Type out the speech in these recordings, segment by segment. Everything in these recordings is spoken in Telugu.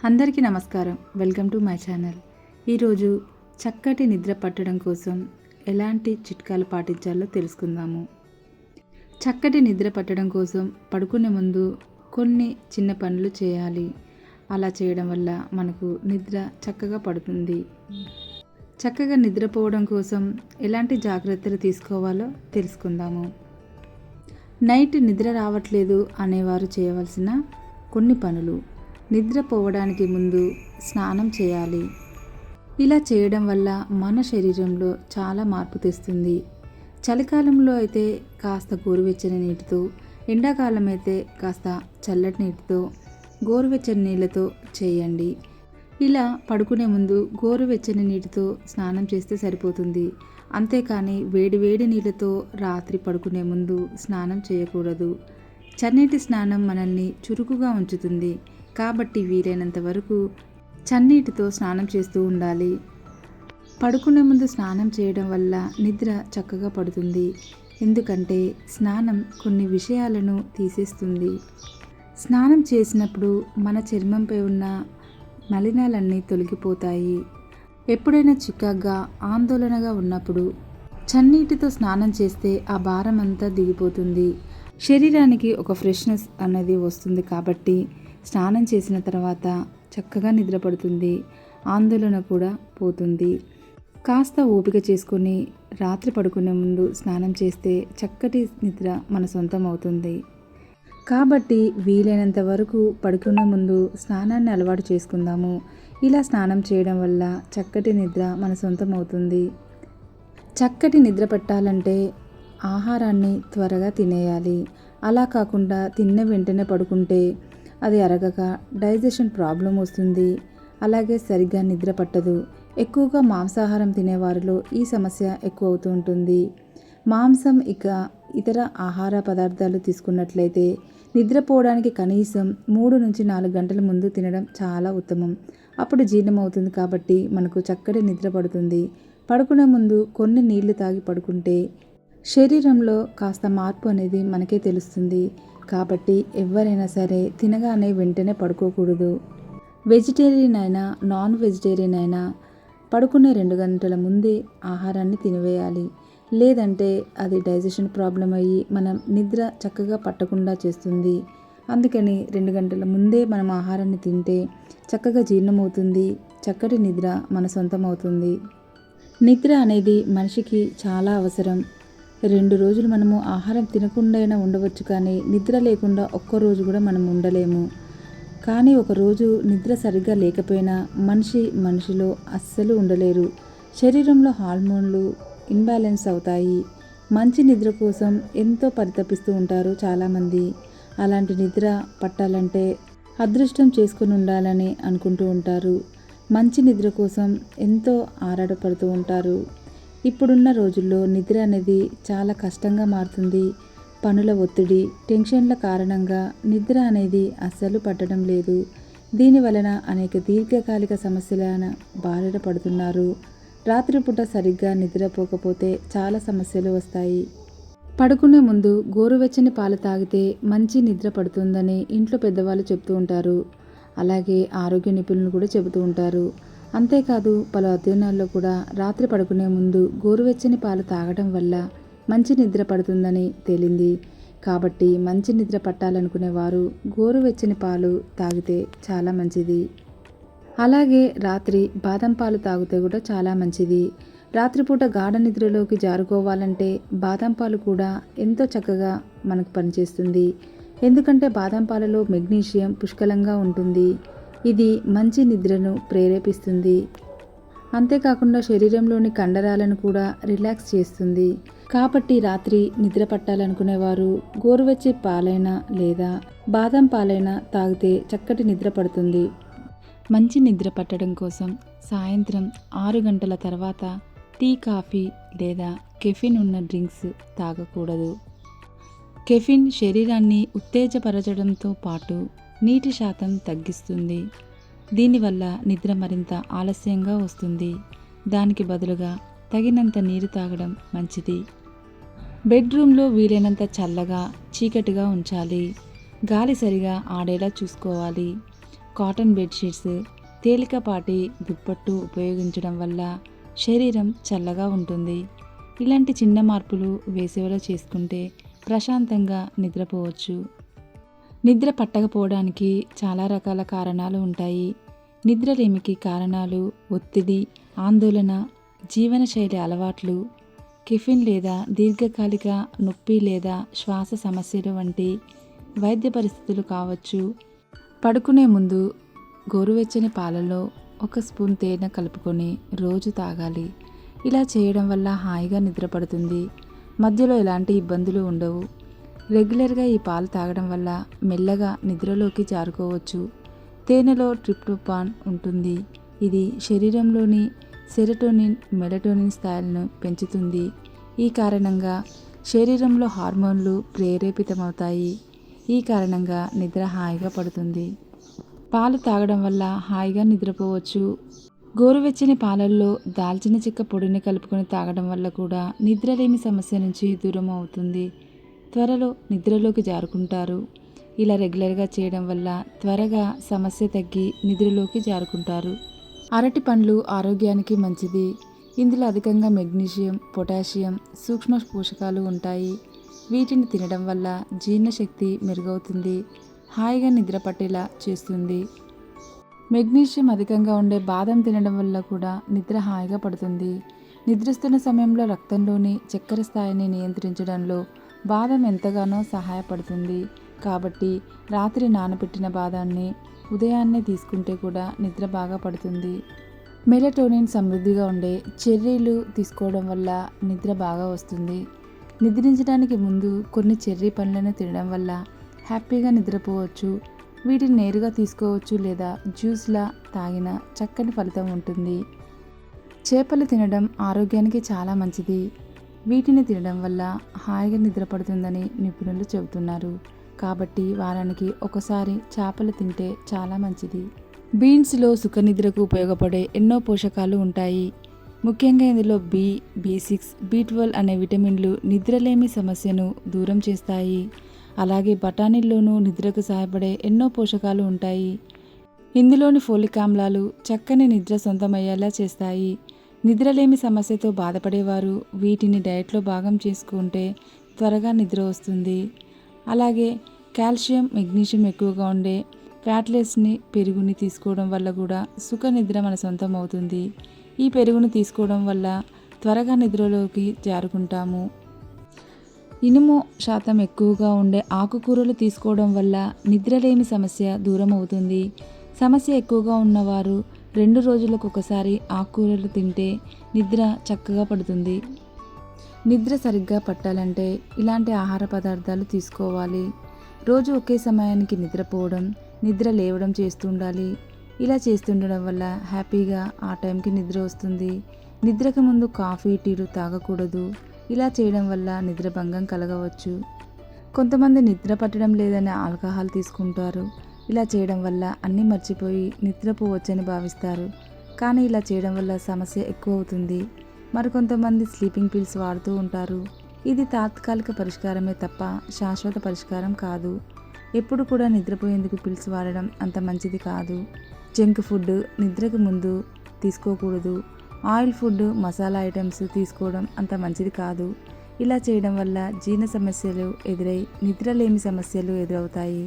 అందరికీ నమస్కారం. Welcome to my channel. ఈరోజు చక్కటి నిద్ర పట్టడం కోసం ఎలాంటి చిట్కాలు పాటించాలో తెలుసుకుందాము. చక్కటి నిద్ర పట్టడం కోసం పడుకునే ముందు కొన్ని చిన్న పనులు చేయాలి. అలా చేయడం వల్ల మనకు నిద్ర చక్కగా పడుతుంది. చక్కగా నిద్రపోవడం కోసం ఎలాంటి జాగ్రత్తలు తీసుకోవాలో తెలుసుకుందాము. నైట్ నిద్ర రావట్లేదు అనేవారు చేయవలసిన కొన్ని పనులు. నిద్రపోవడానికి ముందు స్నానం చేయాలి. ఇలా చేయడం వల్ల మన శరీరంలో చాలా మార్పు తెస్తుంది. చలికాలంలో అయితే కాస్త గోరువెచ్చని నీటితో, ఎండాకాలం అయితే కాస్త చల్లటి నీటితో, గోరువెచ్చని నీళ్ళతో చేయండి. ఇలా పడుకునే ముందు గోరువెచ్చని నీటితో స్నానం చేస్తే సరిపోతుంది. అంతేకాని వేడి వేడి నీళ్ళతో రాత్రి పడుకునే ముందు స్నానం చేయకూడదు. చన్నీటి స్నానం మనల్ని చురుకుగా ఉంచుతుంది. కాబట్టి వీలైనంత వరకు చన్నీటితో స్నానం చేస్తూ ఉండాలి. పడుకునే ముందు స్నానం చేయడం వల్ల నిద్ర చక్కగా పడుతుంది. ఎందుకంటే స్నానం కొన్ని విషయాలను తీసేస్తుంది. స్నానం చేసినప్పుడు మన చర్మంపై ఉన్న మలినాలన్నీ తొలగిపోతాయి. ఎప్పుడైనా చికాగ్గా ఆందోళనగా ఉన్నప్పుడు చన్నీటితో స్నానం చేస్తే ఆ భారం అంతా దిగిపోతుంది. శరీరానికి ఒక ఫ్రెష్నెస్ అనేది వస్తుంది. కాబట్టి స్నానం చేసిన తర్వాత చక్కగా నిద్ర పడుతుంది. ఆందోళన కూడా పోతుంది. కాస్త ఓపిక చేసుకొని రాత్రి పడుకునే ముందు స్నానం చేస్తే చక్కటి నిద్ర మన సొంతం అవుతుంది. కాబట్టి వీలైనంత వరకు పడుకునే ముందు స్నానాన్ని అలవాటు చేసుకుందాము. ఇలా స్నానం చేయడం వల్ల చక్కటి నిద్ర మన సొంతం అవుతుంది. చక్కటి నిద్ర పట్టాలంటే ఆహారాన్ని త్వరగా తినేయాలి. అలా కాకుండా తిన్న వెంటనే పడుకుంటే అది అరగక డైజెషన్ ప్రాబ్లం వస్తుంది. అలాగే సరిగ్గా నిద్ర పట్టదు. ఎక్కువగా మాంసాహారం తినేవారిలో ఈ సమస్య ఎక్కువ అవుతూ ఉంటుంది. మాంసం ఇతర ఆహార పదార్థాలు తీసుకున్నట్లయితే నిద్రపోవడానికి కనీసం 3 నుంచి 4 గంటల ముందు తినడం చాలా ఉత్తమం. అప్పుడు జీర్ణం అవుతుంది. కాబట్టి మనకు చక్కటి నిద్ర పడుతుంది. పడుకునే ముందు కొన్ని నీళ్లు తాగి పడుకుంటే శరీరంలో కాస్త మార్పు అనేది మనకే తెలుస్తుంది. కాబట్టి ఎవరైనా సరే తినగానే వెంటనే పడుకోకూడదు. వెజిటేరియన్ అయినా నాన్ వెజిటేరియన్ అయినా పడుకునే 2 గంటల ముందే ఆహారాన్ని తినివేయాలి. లేదంటే అది డైజెషన్ ప్రాబ్లం అయ్యి మనం నిద్ర చక్కగా పట్టకుండా చేస్తుంది. అందుకని 2 గంటల ముందే మనం ఆహారాన్ని తింటే చక్కగా జీర్ణమవుతుంది. చక్కటి నిద్ర మన సొంతం అవుతుంది. నిద్ర అనేది మనిషికి చాలా అవసరం. 2 రోజులు మనము ఆహారం తినకుండా అయినా ఉండవచ్చు, కానీ నిద్ర లేకుండా ఒక్కరోజు కూడా మనం ఉండలేము. కానీ ఒకరోజు నిద్ర సరిగ్గా లేకపోయినా మనిషిలో అస్సలు ఉండలేరు. శరీరంలో హార్మోన్లు ఇన్బ్యాలెన్స్ అవుతాయి. మంచి నిద్ర కోసం ఎంతో పరితపిస్తూ ఉంటారు చాలామంది. అలాంటి నిద్ర పట్టాలంటే అదృష్టం చేసుకుని ఉండాలని అనుకుంటూ ఉంటారు. మంచి నిద్ర కోసం ఎంతో ఆరాటపడుతూ ఉంటారు. ఇప్పుడున్న రోజుల్లో నిద్ర అనేది చాలా కష్టంగా మారుతుంది. పనుల ఒత్తిడి, టెన్షన్ల కారణంగా నిద్ర అనేది అస్సలు పట్టడం లేదు. దీని వలన అనేక దీర్ఘకాలిక సమస్యల బారిన పడుతున్నారు. రాత్రిపూట సరిగ్గా నిద్రపోకపోతే చాలా సమస్యలు వస్తాయి. పడుకునే ముందు గోరువెచ్చని పాలు తాగితే మంచి నిద్ర పడుతుందని ఇంట్లో పెద్దవాళ్ళు చెప్తూ ఉంటారు. అలాగే ఆరోగ్య నిపుణులు కూడా చెబుతూ ఉంటారు. అంతేకాదు పలు అధ్యయనాల్లో కూడా రాత్రి పడుకునే ముందు గోరువెచ్చని పాలు తాగడం వల్ల మంచి నిద్ర పడుతుందని తేలింది. కాబట్టి మంచి నిద్ర పట్టాలనుకునే వారు గోరువెచ్చని పాలు తాగితే చాలా మంచిది. అలాగే రాత్రి బాదం పాలు తాగితే కూడా చాలా మంచిది. రాత్రిపూట గాఢ నిద్రలోకి జారుకోవాలంటే బాదం పాలు కూడా ఎంతో చక్కగా మనకు పనిచేస్తుంది. ఎందుకంటే బాదం పాలలో మెగ్నీషియం పుష్కలంగా ఉంటుంది. ఇది మంచి నిద్రను ప్రేరేపిస్తుంది. అంతేకాకుండా శరీరంలోని కండరాలను కూడా రిలాక్స్ చేస్తుంది. కాబట్టి రాత్రి నిద్ర పట్టాలనుకునేవారు గోరువెచ్చని పాలైనా లేదా బాదం పాలైనా తాగితే చక్కటి నిద్ర పడుతుంది. మంచి నిద్ర పట్టడం కోసం సాయంత్రం 6 గంటల తర్వాత టీ, కాఫీ లేదా కెఫిన్ ఉన్న డ్రింక్స్ తాగకూడదు. కెఫిన్ శరీరాన్ని ఉత్తేజపరచడంతో పాటు నీటి శాతం తగ్గిస్తుంది. దీనివల్ల నిద్ర మరింత ఆలస్యంగా వస్తుంది. దానికి బదులుగా తగినంత నీరు తాగడం మంచిది. బెడ్రూమ్లో వీలైనంత చల్లగా, చీకటిగా ఉంచాలి. గాలి సరిగా ఆడేలా చూసుకోవాలి. కాటన్ బెడ్షీట్స్, తేలికపాటి దుప్పట్టు ఉపయోగించడం వల్ల శరీరం చల్లగా ఉంటుంది. ఇలాంటి చిన్న మార్పులు వేసవిలో చేసుకుంటే ప్రశాంతంగా నిద్రపోవచ్చు. నిద్ర పట్టకపోవడానికి చాలా రకాల కారణాలు ఉంటాయి. నిద్రలేమికి కారణాలు ఒత్తిడి, ఆందోళన, జీవనశైలి అలవాట్లు, కెఫిన్ లేదా దీర్ఘకాలిక నొప్పి లేదా శ్వాస సమస్యలు వంటి వైద్య పరిస్థితులు కావచ్చు. పడుకునే ముందు గోరువెచ్చని పాలలో 1 స్పూన్ తేనె కలుపుకొని రోజు తాగాలి. ఇలా చేయడం వల్ల హాయిగా నిద్రపడుతుంది. మధ్యలో ఎలాంటి ఇబ్బందులు ఉండవు. రెగ్యులర్గా ఈ పాలు తాగడం వల్ల మెల్లగా నిద్రలోకి జారుకోవచ్చు. తేనెలో ట్రిప్టోఫాన్ ఉంటుంది. ఇది శరీరంలోని సెరోటోనిన్, మెలటోనిన్ స్థాయిలను పెంచుతుంది. ఈ కారణంగా శరీరంలో హార్మోన్లు ప్రేరేపితమవుతాయి. ఈ కారణంగా నిద్ర హాయిగా పడుతుంది. పాలు తాగడం వల్ల హాయిగా నిద్రపోవచ్చు. గోరువెచ్చని పాలల్లో దాల్చిన చెక్క పొడిని కలుపుకొని తాగడం వల్ల కూడా నిద్రలేమి సమస్య నుంచి దూరం అవుతుంది. త్వరలో నిద్రలోకి జారుకుంటారు. ఇలా రెగ్యులర్గా చేయడం వల్ల త్వరగా సమస్య తగ్గి నిద్రలోకి జారుకుంటారు. అరటి పండ్లు ఆరోగ్యానికి మంచిది. ఇందులో అధికంగా మెగ్నీషియం, పొటాషియం, సూక్ష్మ పోషకాలు ఉంటాయి. వీటిని తినడం వల్ల జీర్ణశక్తి మెరుగవుతుంది. హాయిగా నిద్ర పట్టేలా చేస్తుంది. మెగ్నీషియం అధికంగా ఉండే బాదం తినడం వల్ల కూడా నిద్ర హాయిగా పడుతుంది. నిద్రిస్తున్న సమయంలో రక్తంలోని చక్కెర స్థాయిని నియంత్రించడంలో బాదం ఎంతగానో సహాయపడుతుంది. కాబట్టి రాత్రి నానబెట్టిన బాదాన్ని ఉదయాన్నే తీసుకుంటే కూడా నిద్ర బాగా పడుతుంది. మెలటోనిన్ సమృద్ధిగా ఉండే చెర్రీలు తీసుకోవడం వల్ల నిద్ర బాగా వస్తుంది. నిద్రించడానికి ముందు కొన్ని చెర్రీ పండ్లను తినడం వల్ల హ్యాపీగా నిద్రపోవచ్చు. వీటిని నేరుగా తీసుకోవచ్చు లేదా జ్యూస్లా తాగిన చక్కని ఫలితం ఉంటుంది. చేపలు తినడం ఆరోగ్యానికి చాలా మంచిది. వీటిని తినడం వల్ల హాయిగా నిద్రపడుతుందని నిపుణులు చెబుతున్నారు. కాబట్టి వారానికి ఒకసారి చేపలు తింటే చాలా మంచిది. బీన్స్లో సుఖనిద్రకు ఉపయోగపడే ఎన్నో పోషకాలు ఉంటాయి. ముఖ్యంగా ఇందులో B6, B12 అనే విటమిన్లు నిద్రలేమి సమస్యను దూరం చేస్తాయి. అలాగే బఠానీల్లోనూ నిద్రకు సహాయపడే ఎన్నో పోషకాలు ఉంటాయి. ఇందులోని ఫోలిక్ ఆమ్లాలు చక్కని నిద్ర సొంతమయ్యేలా చేస్తాయి. నిద్రలేమి సమస్యతో బాధపడేవారు వీటిని డయట్లో భాగం చేసుకుంటే త్వరగా నిద్ర వస్తుంది. అలాగే కాల్షియం, మెగ్నీషియం ఎక్కువగా ఉండే ఫ్యాట్లెస్ని, పెరుగుని తీసుకోవడం వల్ల కూడా సుఖ నిద్ర మన సొంతం అవుతుంది. ఈ పెరుగును తీసుకోవడం వల్ల త్వరగా నిద్రలోకి జారుకుంటాము. ఇనుము శాతం ఎక్కువగా ఉండే ఆకుకూరలు తీసుకోవడం వల్ల నిద్రలేమి సమస్య దూరం అవుతుంది. సమస్య ఎక్కువగా ఉన్నవారు 2 రోజులకు ఒకసారి ఆకుకూరలు తింటే నిద్ర చక్కగా పడుతుంది. నిద్ర సరిగ్గా పట్టాలంటే ఇలాంటి ఆహార పదార్థాలు తీసుకోవాలి. రోజు ఒకే సమయానికి నిద్రపోవడం, నిద్ర లేవడం చేస్తుండాలి. ఇలా చేస్తుండడం వల్ల హ్యాపీగా ఆ టైంకి నిద్ర వస్తుంది. నిద్రకు ముందు కాఫీ, టీలు తాగకూడదు. ఇలా చేయడం వల్ల నిద్రభంగం కలగవచ్చు. కొంతమంది నిద్ర పట్టడం లేదని ఆల్కహాల్ తీసుకుంటారు. ఇలా చేయడం వల్ల అన్నీ మర్చిపోయి నిద్రపోవచ్చని భావిస్తారు. కానీ ఇలా చేయడం వల్ల సమస్య ఎక్కువ అవుతుంది. మరికొంతమంది స్లీపింగ్ పిల్స్ వాడుతూ ఉంటారు. ఇది తాత్కాలిక పరిష్కారమే తప్ప శాశ్వత పరిష్కారం కాదు. ఎప్పుడు కూడా నిద్రపోయేందుకు పిల్స్ వాడడం అంత మంచిది కాదు. జంక్ ఫుడ్ నిద్రకు ముందు తీసుకోకూడదు. ఆయిల్ ఫుడ్, మసాలా ఐటమ్స్ తీసుకోవడం అంత మంచిది కాదు. ఇలా చేయడం వల్ల జీర్ణ సమస్యలు ఎదురై నిద్రలేమి సమస్యలు ఎదురవుతాయి.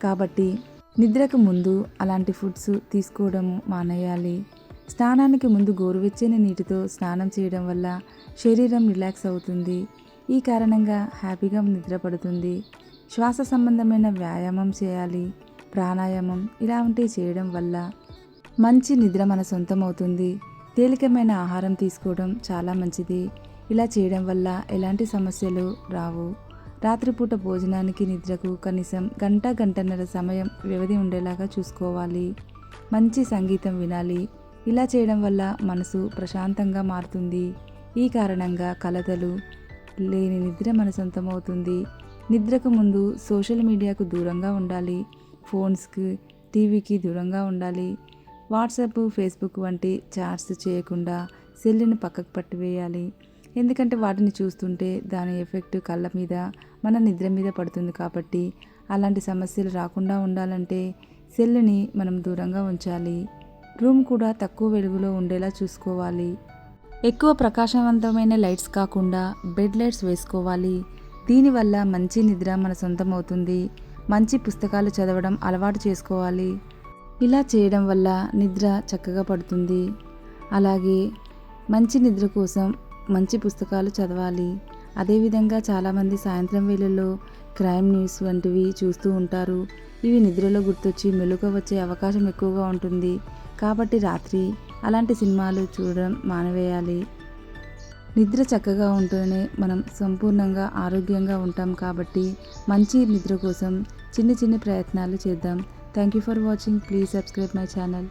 కాబట్టి నిద్రకు ముందు అలాంటి ఫుడ్స్ తీసుకోవడం మానేయాలి. స్నానానికి ముందు గోరువెచ్చని నీటితో స్నానం చేయడం వల్ల శరీరం రిలాక్స్ అవుతుంది. ఈ కారణంగా హ్యాపీగా నిద్రపడుతుంది. శ్వాస సంబంధమైన వ్యాయామం చేయాలి. ప్రాణాయామం ఇలాంటివి చేయడం వల్ల మంచి నిద్ర మన సొంతం అవుతుంది. తేలికమైన ఆహారం తీసుకోవడం చాలా మంచిది. ఇలా చేయడం వల్ల ఎలాంటి సమస్యలు రావు. రాత్రిపూట భోజనానికి, నిద్రకు కనీసం గంటన్నర సమయం వ్యవధి ఉండేలాగా చూసుకోవాలి. మంచి సంగీతం వినాలి. ఇలా చేయడం వల్ల మనసు ప్రశాంతంగా మారుతుంది. ఈ కారణంగా కలతలు లేని నిద్ర మన సొంతమవుతుంది. నిద్రకు ముందు సోషల్ మీడియాకు దూరంగా ఉండాలి. ఫోన్స్కి, టీవీకి దూరంగా ఉండాలి. వాట్సాప్, ఫేస్బుక్ వంటి చాట్స్ చేయకుండా సెల్లుని పక్కకు పట్టివేయాలి. ఎందుకంటే వాటిని చూస్తుంటే దాని ఎఫెక్ట్ కళ్ళ మీద, మన నిద్ర మీద పడుతుంది. కాబట్టి అలాంటి సమస్యలు రాకుండా ఉండాలంటే సెల్ని మనం దూరంగా ఉంచాలి. రూమ్ కూడా తక్కువ వెలుగులో ఉండేలా చూసుకోవాలి. ఎక్కువ ప్రకాశవంతమైన లైట్స్ కాకుండా బెడ్ లైట్స్ వేసుకోవాలి. దీనివల్ల మంచి నిద్ర మన సొంతం అవుతుంది. మంచి పుస్తకాలు చదవడం అలవాటు చేసుకోవాలి. ఇలా చేయడం వల్ల నిద్ర చక్కగా పడుతుంది. అలాగే మంచి నిద్ర కోసం మంచి పుస్తకాలు చదవాలి. అదేవిధంగా చాలామంది సాయంత్రం వేళల్లో క్రైమ్ న్యూస్ వంటివి చూస్తూ ఉంటారు. ఇవి నిద్రలో గుర్తొచ్చి మెలకువ వచ్చే అవకాశం ఎక్కువగా ఉంటుంది. కాబట్టి రాత్రి అలాంటి సినిమాలు చూడడం మానివేయాలి. నిద్ర చక్కగా ఉంటేనే మనం సంపూర్ణంగా ఆరోగ్యంగా ఉంటాం. కాబట్టి మంచి నిద్ర కోసం చిన్న చిన్న ప్రయత్నాలు చేద్దాం. Thank you for watching. Please subscribe my channel.